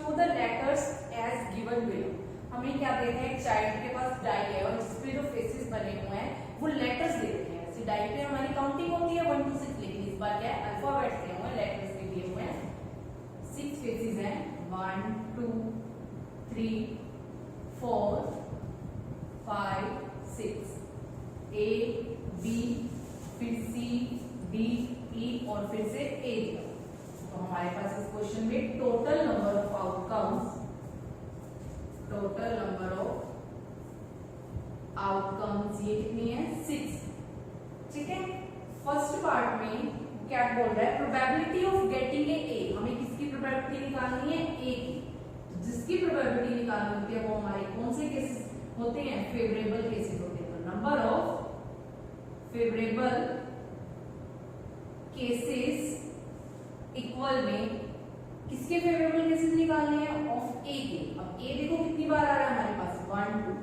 Show the letters as given below. हमें क्या देते हैं, चाइल्ड के पास डाई है और जिसपे जो फेसेस बने हुए हैं वो लेटर्स दे रखे हैं। ऐसे डाई पे हमारी काउंटिंग होती है 1 to 6, लेकिन इस बार क्या है, अल्फाबेट्स दिए हुए हैं, लेटर्स भी दिए हुए हैं। 6 फेसेस हैं, 1 2 3 4 5 6, A B फिर C D E और फिर से A दिया। तो हमारे पास इस क्वेश्चन में total number of outcomes, total number of outcomes ये कितनी है, 6। ठीक है, फर्स्ट पार्ट में क्या बोल रहा है, प्रोबेबिलिटी ऑफ गेटिंग ए। हमें किसकी प्रोबेबिलिटी निकालनी है, ए की। तो जिसकी प्रोबेबिलिटी निकालनी होती है वो हमारे कौन से केसेस होते हैं, फेवरेबल केसेस होते हैं। तो number of favourable cases equal में किसके फेवरेबल केसेस निकालने हैं, ऑफ ए के। अब ए देखो कितनी बार आ रहा है हमारे पास,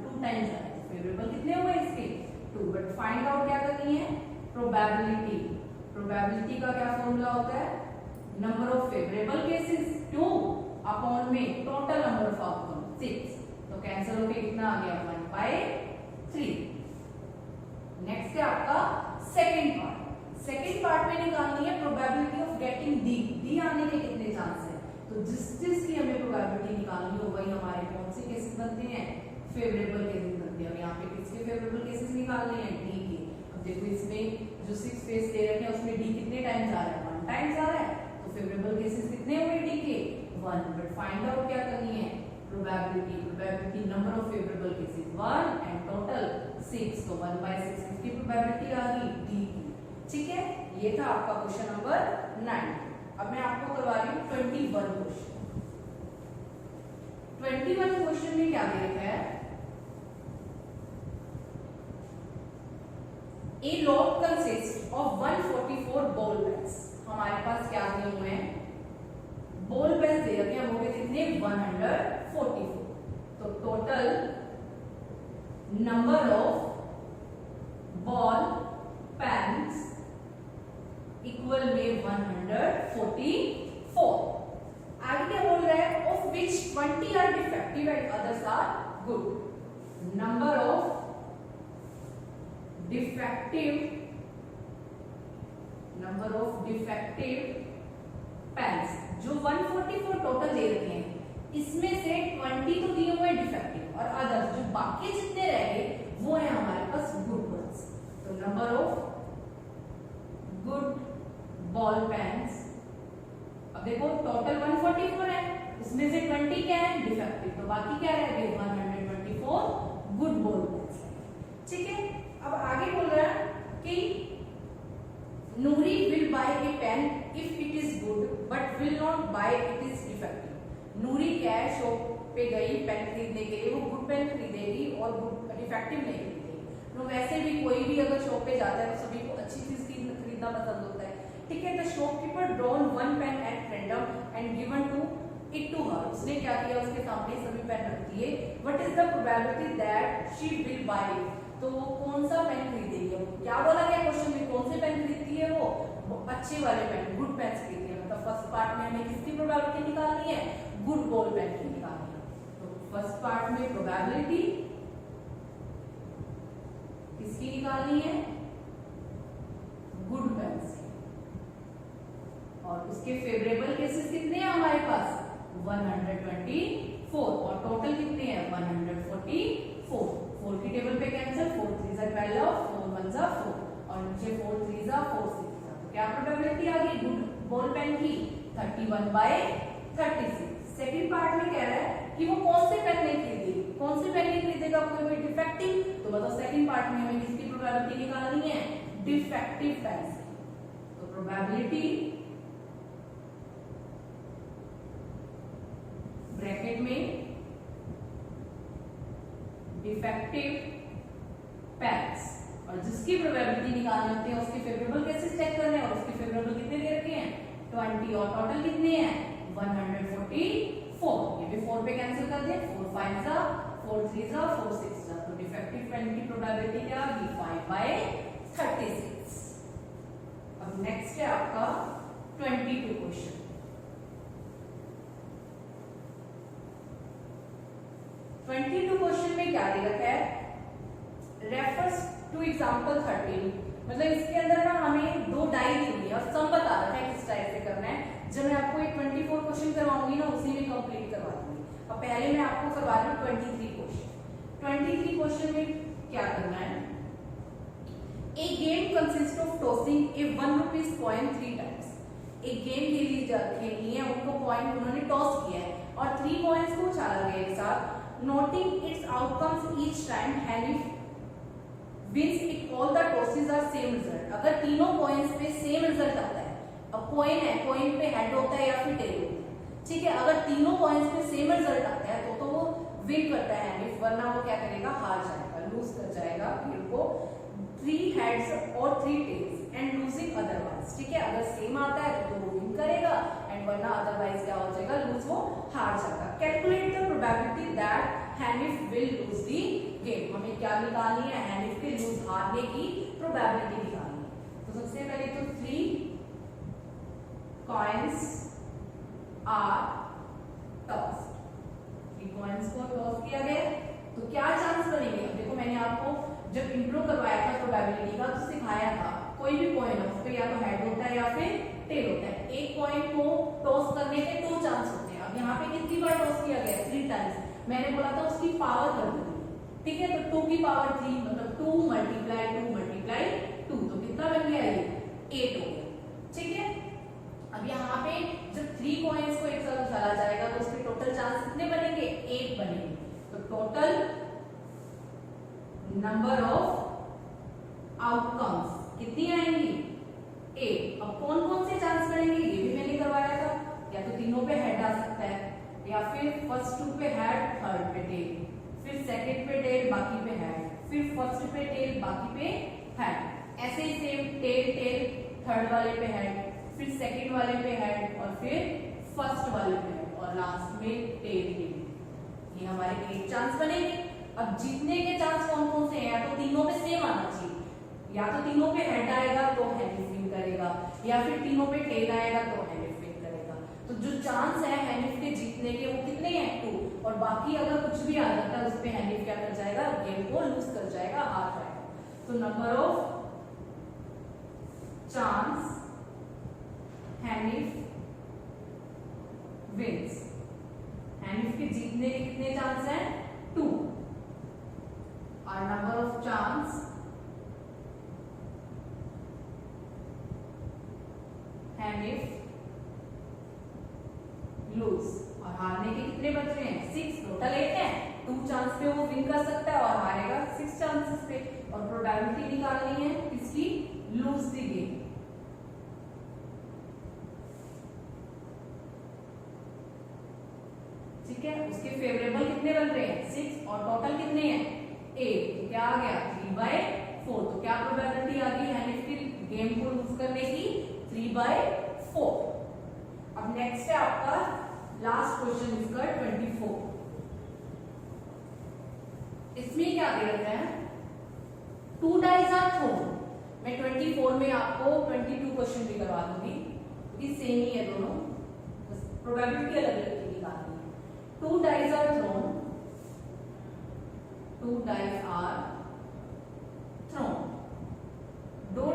2 टाइम्स आ रहा है। फेवरेबल कितने हुए इसके, 2। बट फाइंड आउट क्या करनी है, प्रोबेबिलिटी। प्रोबेबिलिटी का क्या फॉर्मूला होता है, number of favourable cases 2 upon में टोटल नंबर ऑफ आउटकम 6। तो कैंसिल होके कितना आ गया, 1/3। नेक्स्ट है आपका सेकंड पार्ट। सेकंड पार्ट में निकालनी है probability of getting D. D आने के कितने चांस है, तो जिस की हमें प्रोबेबिलिटी निकालनी हो वही हमारे कौन से केसेस बनते हैं, फेवरेबल केसेस बनते हैं। अब यहाँ पे किसके फेवरेबल केसेस निकालने हैं, डी के। अब देखो इसमें जो 6 फेस दे रखे हैं उसमें डी कितने टाइम्स आ रहा है, 1 टाइम्स आ रहा है। तो फेवरेबल केसेस कितने हुए डी के, 1। बट फाइंड आउट क्या करनी है, probability. Probability number of favourable cases 1 and total 6। तो 1/6 इसकी प्रोबेबिलिटी आ गई डी की। ठीक है, ये था आपका क्वेश्चन नंबर 9। अब मैं आपको करवा रही हूँ 21 क्वेश्चन। 21 क्वेश्चन में क्या दे रखा है, A lot consists of 144 ball pens। हमारे पास क्या दिए हुए हैं, बॉल पेन दे रखे हैं, वो भी कितने, 144। तो total number of ball pens equal में 144। आगे क्या बोल रहा है, of which 20 are defective and others are good. Number of defective pens जो 144 टोटल दे रखे हैं, इसमें से 20 तो दिए हुए डिफेक्टिव और अदर्स जो बाकी जितने रह गए वो है हमारे पास गुड वंस। तो number of good ball pens, अब देखो टोटल 144 है, इसमें से 20 क्या है, डिफेक्टिव। तो बाकी क्या रह गए, 124 गुड बॉल पेन्स। ठीक है, अब आगे बोल रहा है कि Noori will buy a pen if it is good but will not buy it is defective. Noori क्या है, शॉप पे गई पेन खरीदने के लिए, वो गुड पेन खरीदेगी और गुड डिफेक्टिव नहीं खरीदेगी। तो वैसे भी कोई भी अगर शॉप पे जाता है तो सभी को अच्छी चीज खरीदना पसंद होता है। ठीक है, the shopkeeper drawn 1 pen at random and given to it to her. उसने क्या किया, उसके सामने सभी पेन रख दिए। What is the probability that she will buy it. तो वो कौन सा पेन खरीदेगी, क्या बोला गया क्वेश्चन में, कौन से पेन खरीदती है वो अच्छे वाले पेन, गुड पेन खरीदती है। मतलब फर्स्ट पार्ट में हमें किसकी प्रोबेबिलिटी निकालनी है, गुड बॉल पेन की निकालनी है। तो फर्स्ट पार्ट में प्रोबेबिलिटी किसकी निकालनी है, गुड पेन की। और उसके फेवरेबल केसेस कितने हैं हमारे पास, 124 और टोटल कितने हैं, 144। 4 की टेबल पे कैंसिल, 4 3 जा 12, 4 1 जा 4 और नीचे 4 3 जा 4 6 जा। तो क्या प्रोबेबिलिटी आ गई गुड बॉल पेन की, 31/36। सेकंड पार्ट में कह रहा है कि वो कौन से पेन नहीं खरीदेगी, कौन से पेन नहीं खरीदेगा, कोई भी डिफेक्टिव। तो बताओ सेकंड पार्ट में हमें किसकी प्रोबेबिलिटी निकालनी है, डिफेक्टिव पेन की। तो प्रोबेबिलिटी ब्रैकेट में डिफेक्टिव पेन्स और जिसकी प्रोबेबिलिटी निकालनी होती है उसके फेवरेबल केसेस चेक करने हैं। और उसके फेवरेबल कितने दे रखे हैं, 20 और टोटल कितने हैं, 144। ये भी 4 पे कैंसिल कर दे, 4 5 जा 4 3 जा 4 6 जा। तो डिफेक्टिव पेन की प्रोबेबिलिटी क्या आ गई, 5/36। अब नेक्स्ट है आपका 22 क्वेश्चन। 22 क्वेश्चन में क्या दे रखा है, रेफर्स टू एग्जांपल 13, मतलब इसके अंदर ना हमें दो डाई दी हुई है और सम बता रखा है किस टाइप से करना है। जब मैं आपको एक 24 क्वेश्चन करवाऊंगी ना उसी में कंप्लीट करवा दूंगी। अब पहले मैं आपको करवा रही हूँ 23 क्वेश्चन। 23 क्वेश्चन में क्या करना है, a game consist of tossing a 1 rupees coin 3 times. एक गेम खेलनी है, उनको कॉइन उन्होंने टॉस किया है और 3 कॉइन्स को उछाला गया एक साथ। Noting its outcomes each time Hanif wins if all the tosses are same result. अगर तीनों कॉइन्स पे सेम रिजल्ट आता है, अब कॉइन है, कॉइन पे हेड होता है या फिर टेल होता है, ठीक है, अगर तीनों कॉइन्स पे सेम रिजल्ट आता है तो वो विन करता है हैनिफ, वरना वो क्या करेगा, हार जाएगा, लूज कर जाएगा गेम को। 3 हेड्स और 3 टेल्स एंड लूजिंग अदरवाइज, ठीक है, अगर सेम आता है तो वो विन करेगा एंड वरना अदरवाइज क्या हो जाएगा, लूज, वो हार जाएगा। Calculate the probability that Hanif will lose the game. हमें क्या निकालनी है, हैनिफ के लूज हारने की प्रोबेबिलिटी निकालनी है। तो सबसे पहले तो 3 कॉइन्स आर टॉस्ड, 3 कॉइन्स को टॉस किया गया तो क्या चांस बनेंगे। अब देखो मैंने आपको जब इंट्रो करवाया था प्रोबेबिलिटी का तो सिखाया था कोई भी कॉइन है उस पे या तो हेड होता है या फिर टेल होता है। एक कॉइन को टॉस करने के 2 चांस होते हैं। अब यहाँ पे कितनी बार टॉस किया गया, 3 टाइम्स। मैंने बोला था उसकी पावर कर दी, ठीक है, तो 2 की पावर 3 मतलब 2 मल्टीप्लाई 2 तो कितना बन गया, ये 8 हो गया, ठीक है। अब यहाँ पे जब 3 कॉइन्स को एक साथ उछाला जाएगा तो उसके टोटल चांस कितने बनेंगे, 8 बनेंगे। तो टोटल नंबर ऑफ आउटकम्स कितनी आएंगी, 8। अब कौन कौन से चांस बनेंगे ये भी मैंने करवाया था, या तो तीनों पे हेड आ सकता है या फिर फर्स्ट 2 पे हेड, थर्ड पे टेल, फिर सेकंड पे टेल, बाकी पे हेड, फिर फर्स्ट पे टेल, बाकी पे हेड, ऐसे ही सेम टेल टेल, थर्ड वाले पे हेड, फिर सेकंड वाले पे हेड और फिर फर्स्ट वाले पे हेड और लास्ट में टेल टेल। ये हमारे 8 चांस बनेंगे। अब जीतने के चांस कौन कौन से हैं, या तो तीनों पे सेम आना चाहिए, या तो तीनों पे हेड आएगा तो हैनिफ विन करेगा, या फिर तीनों पे टेल आएगा तो हैनिफ विन करेगा। तो जो चांस है हैनिफ के जीतने के वो कितने हैं, 2। और बाकी अगर कुछ भी आ जाता है उस पे हैनिफ क्या कर जाएगा, गेम को लूज कर जाएगा, हार जाएगा। तो नंबर ऑफ चांस हैनिफ विंस, हैनिफ के जीतने के कितने चांस हैं, 2। और नंबर ऑफ चांस हैनिफ लूज, और हारने के कितने बच रहे हैं, 6। टोटल 8 है, 2 चांस पे वो विन कर सकता है और हारेगा 6 चांसेस पे। और प्रोबेबिलिटी निकालनी है किसकी, लूज द गेम। ठीक है, उसके फेवरेबल कितने बन रहे हैं, 6, और टोटल कितने हैं, 8। तो क्या आ गया, 3/4। तो क्या प्रोबेबिलिटी आ गई हैनिफ की गेम को लूज करने की, 3/4। अब नेक्स्ट है आपका लास्ट क्वेश्चन इसका 24। इसमें क्या दे रखा है, 2 डाइज आर थ्रोन। मैं 24 में आपको 22 क्वेश्चन भी करवा दूंगी क्योंकि सेम ही है दोनों, बस प्रोबेबिलिटी अलग अलग निकालनी है। 2 dice are thrown, 2 dice are thrown. 2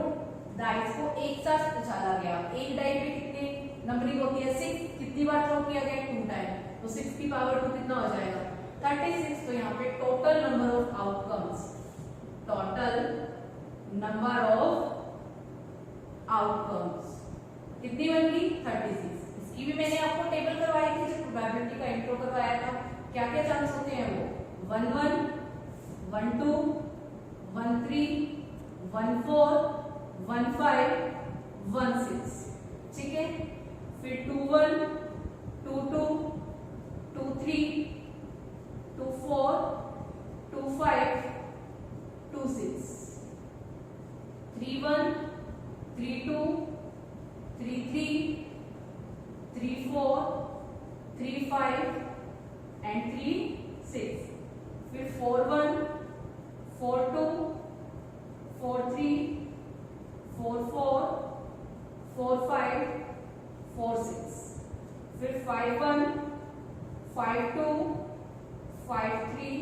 dice को एक साथ उछाला गया। एक डाई पे कितनी नंबरिंग होती है, 6। कितनी बार थ्रो किया गया, 2 टाइम, तो 6 की पावर 2 कितना हो जाएगा, 36। तो यहाँ पे total number of outcomes, total number of outcomes कितनी बन गई, 36। इसकी भी मैंने आपको टेबल करवाई थी जब प्रोबेबिलिटी का इंट्रो करवाया था। क्या क्या चांस होते हैं वो, 1-1, 1-2, 1-3, 1-4, 1-5, 1-6, ठीक है। फिर 2-1, 2-2, 2-3, 2-4, 2-5, 2-6, 3-1, 3-2, 3-3, 3-4, 3-5 and 3-6। फिर 4-1, 4-2, 4-3, 4-4, 4-5, 4-6। फिर 5-1, 5-2, 5 3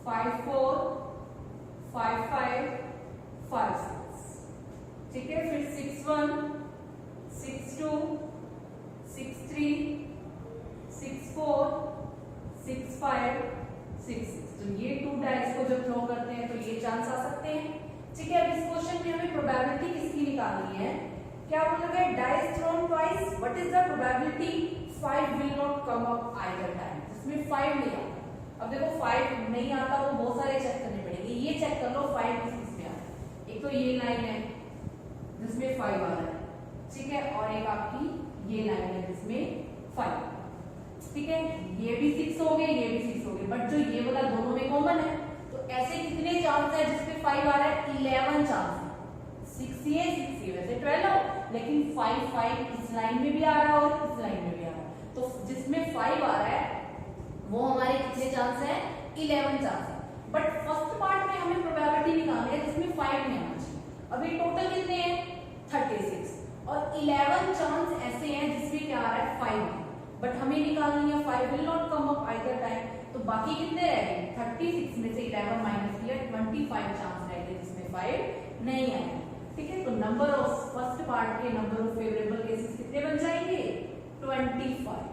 5 4 5 5 5 6, ठीक है। फिर 6 1 6 2 6 3 6 4 6 5 6 6। तो ये 2 डाइस को जब थ्रो करते हैं तो ये चांस आ सकते हैं, ठीक है। अब इस क्वेश्चन में हमें प्रोबेबिलिटी किसकी निकालनी है? क्या बोला गया? Dice thrown twice, what is the probability 5 will not come up either time. जिसमें 5 नहीं आता, अब देखो 5 नहीं आता वो बहुत सारे चेक करने पड़ेंगे। ये चेक कर लो 5 किस किस में आता है। एक तो ये लाइन है जिसमें 5 आ रहा है, ठीक है, और एक आपकी ये लाइन है जिसमें 5, ठीक है। ये भी 6 हो गए, ये भी 6 हो गए, बट जो ये वाला दोनों में कॉमन है, तो ऐसे कितने चांस है जिसमें 5 आ रहा है? 11 चांस है। 6 ये 6 ये, वैसे 12 हो, लेकिन 5 5 इस लाइन में भी आ रहा है और इस लाइन में भी आ रहा है। तो जिसमें 5 आ रहा है वो हमारे कितने चांस है? 11 चांस है। बट फर्स्ट पार्ट में हमें प्रोबेबिलिटी निकालनी है जिसमें 5 नहीं आना चाहिए। अभी टोटल कितने हैं? 36, और 11 चांस ऐसे हैं जिसमें क्या आ रहा है? 5, बट हमें निकालनी है 5 will not come up either time. तो बाकी कितने रह गए? 36 में से 11 माइनस किया, 25 चांस रह गए जिसमें 5 नहीं आए, ठीक है। तो नंबर ऑफ फर्स्ट पार्ट के नंबर ऑफ फेवरेबल केसेस कितने बन जाएंगे? 25।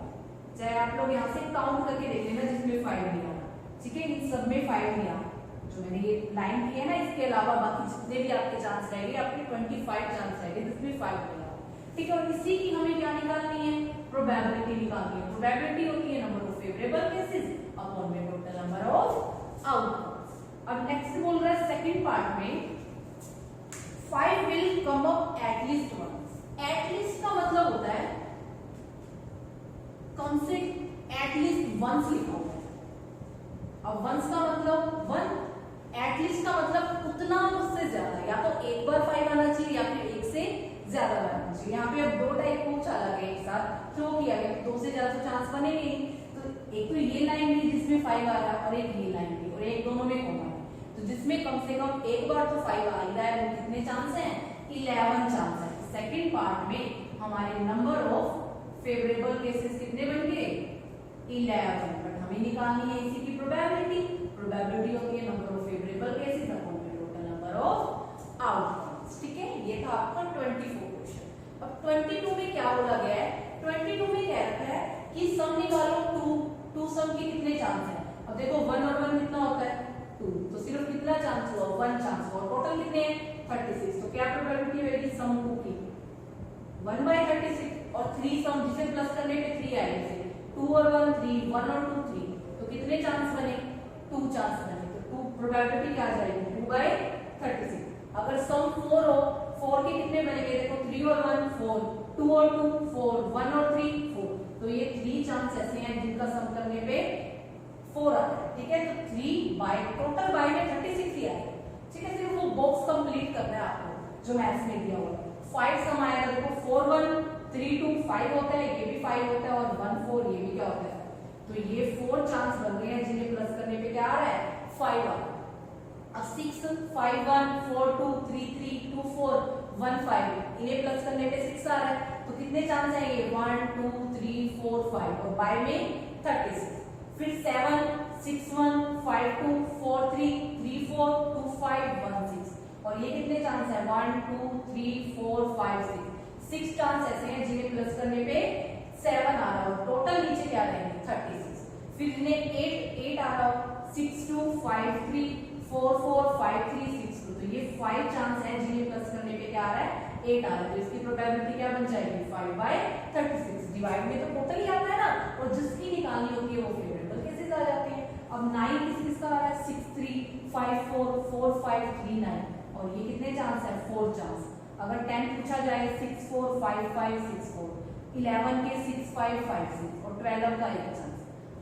चाहे आप लोग यहाँ से काउंट करके देख लेना जिसमें 5 नहीं आ रहा, ठीक है। इन सब में 5 नहीं आ रहा, जो मैंने ये लाइन की है ना, इसके अलावा बाकी जितने भी आपके चांस रहेंगे, आपके 25 चांस रहेंगे जिसमें 5 नहीं आ रहा, ठीक है। और इसी की हमें क्या निकालनी है? प्रोबेबिलिटी निकालनी है। प्रोबेबिलिटी होती है number of favourable cases upon में टोटल नंबर ऑफ आउटकम्स। अब नेक्स्ट बोल रहा है सेकंड पार्ट में 5 will come up at least once. At least का मतलब होता है कम से, एटलीस्ट वंस लिखा हुआ है। अब वंस का मतलब 1, एटलीस्ट का मतलब उतना उससे ज्यादा, या तो एक बार 5 आना चाहिए या फिर एक से ज्यादा बार आना चाहिए। यहाँ पे अब 2 टाइप को चला गया, एक साथ थ्रो किया गया, 2 से ज्यादा तो चांस बनेंगे। तो एक तो ये लाइन भी जिसमें 5 आ रहा है और एक ये लाइन भी, और एक दोनों में कॉमन है। तो जिसमें कम से कम एक बार तो 5 आ रहा है वो कितने चांस हैं? 11 चांस है। सेकेंड पार्ट में हमारे नंबर ऑफ फेवरेबल केसेस कितने बन गए? 11। बट हमें निकालनी है इसी की प्रोबेबिलिटी। प्रोबेबिलिटी होती है number of favourable cases upon total number of outcomes, ठीक है। ये था आपका 24 क्वेश्चन। अब 22 में क्या बोला गया है? 22 में कह रखा है कि सम निकालो 2 सम के कितने चांस है। अब देखो 1 और 1 कितना होता है? 2, तो सिर्फ कितना चांस हुआ? 1 चांस हुआ। टोटल कितने हैं? 36। तो क्या प्रोबेबिलिटी होगी सम 2 की? 1/36, और 3 सम जिसे प्लस करने पे 3 आएगा, 2 और 1 3, 1 और 2 3, तो कितने चांस बने? 2 चांस बने। तो 2 प्रोबेबिलिटी क्या आ जाएगी? 2/36। अगर सम 4 हो, 4 के कितने बनेंगे? देखो 3 और 1 4, 2 और 2 4, 1 और 3 4, तो ये 3 चांस ऐसे हैं जिनका सम करने पे 4 आता है, ठीक है। तो 3 बाय टोटल बाय में 36 ही आएगा, ठीक है। सिर्फ वो बॉक्स कंप्लीट करना है आपको जो मैथ्स में दिया हुआ है। 5 सम आएगा, देखो 4 1 3 2 5 होता है, ये भी 5 होता है, और 1 4 ये भी क्या होता है। तो ये 4 चांस बन गए हैं जिन्हें प्लस करने पे क्या आ रहा है? 5 आ रहा है। अब 6 5 1 4 2 3 3 2 4 1 5, इन्हें प्लस करने पे 6 आ रहा है, तो कितने चांस आएंगे? 1 2 3 4 5, और बाय में 36। फिर 7 6 1 5 2 4 3 3 4 2 5 1 6, और ये कितने चांस है? 1 2 3 4 5 6 चांस ऐसे हैं जिन्हें प्लस करने पे 7 आ रहा है, और टोटल नीचे क्या रहेंगे? 36। फिर इन्हें 8 आ रहा है, 6 2 5 3 4 4 5 3 6 2, तो ये 5 चांस है जिन्हें प्लस करने पे क्या आ रहा है? 8 आ रहा है। तो इसकी प्रोबेबिलिटी क्या बन जाएगी? 5/36। डिवाइड में तो टोटल ही आता है ना, और जिसकी निकालनी होती है वो फेवरेबल केसेस आ जाते हैं। अब 9 किसका आ रहा है? 6 3 5 4 4 5 3 9, और ये कितने चांस है? 4 चांस। अगर 10 पूछा जाए 6 4 5 5 6 4, 11 के 6 5 5 6, और 12 का 1 चांस।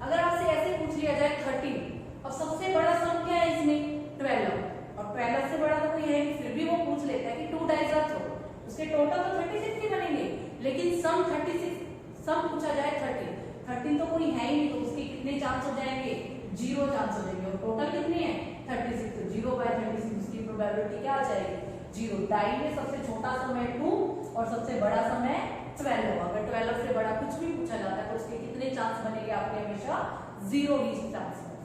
अगर आपसे ऐसे पूछ लिया जाए 13, अब सबसे बड़ा सम क्या है इसमें? 12, और 12 से बड़ा तो कोई है, फिर भी वो पूछ लेता है कि 2 डाइस आर थ्रो, उसके टोटल तो 36 ही बनेंगे, लेकिन सम 36 सम पूछा जाए 13 तो कोई है ही नहीं, तो उसके कितने चांस हो जाएंगे? 0 चांस हो जाएंगे, और टोटल कितने हैं? 36, तो 0/36 उसकी प्रोबेबिलिटी क्या आ जाएगी? 0। डाई में सबसे छोटा सम है 2 और सबसे बड़ा सम है 12। अगर 12 से बड़ा कुछ भी पूछा जाता है तो उसके कितने चांस बनेंगे आपके? हमेशा जीरो ही ट्रांसफर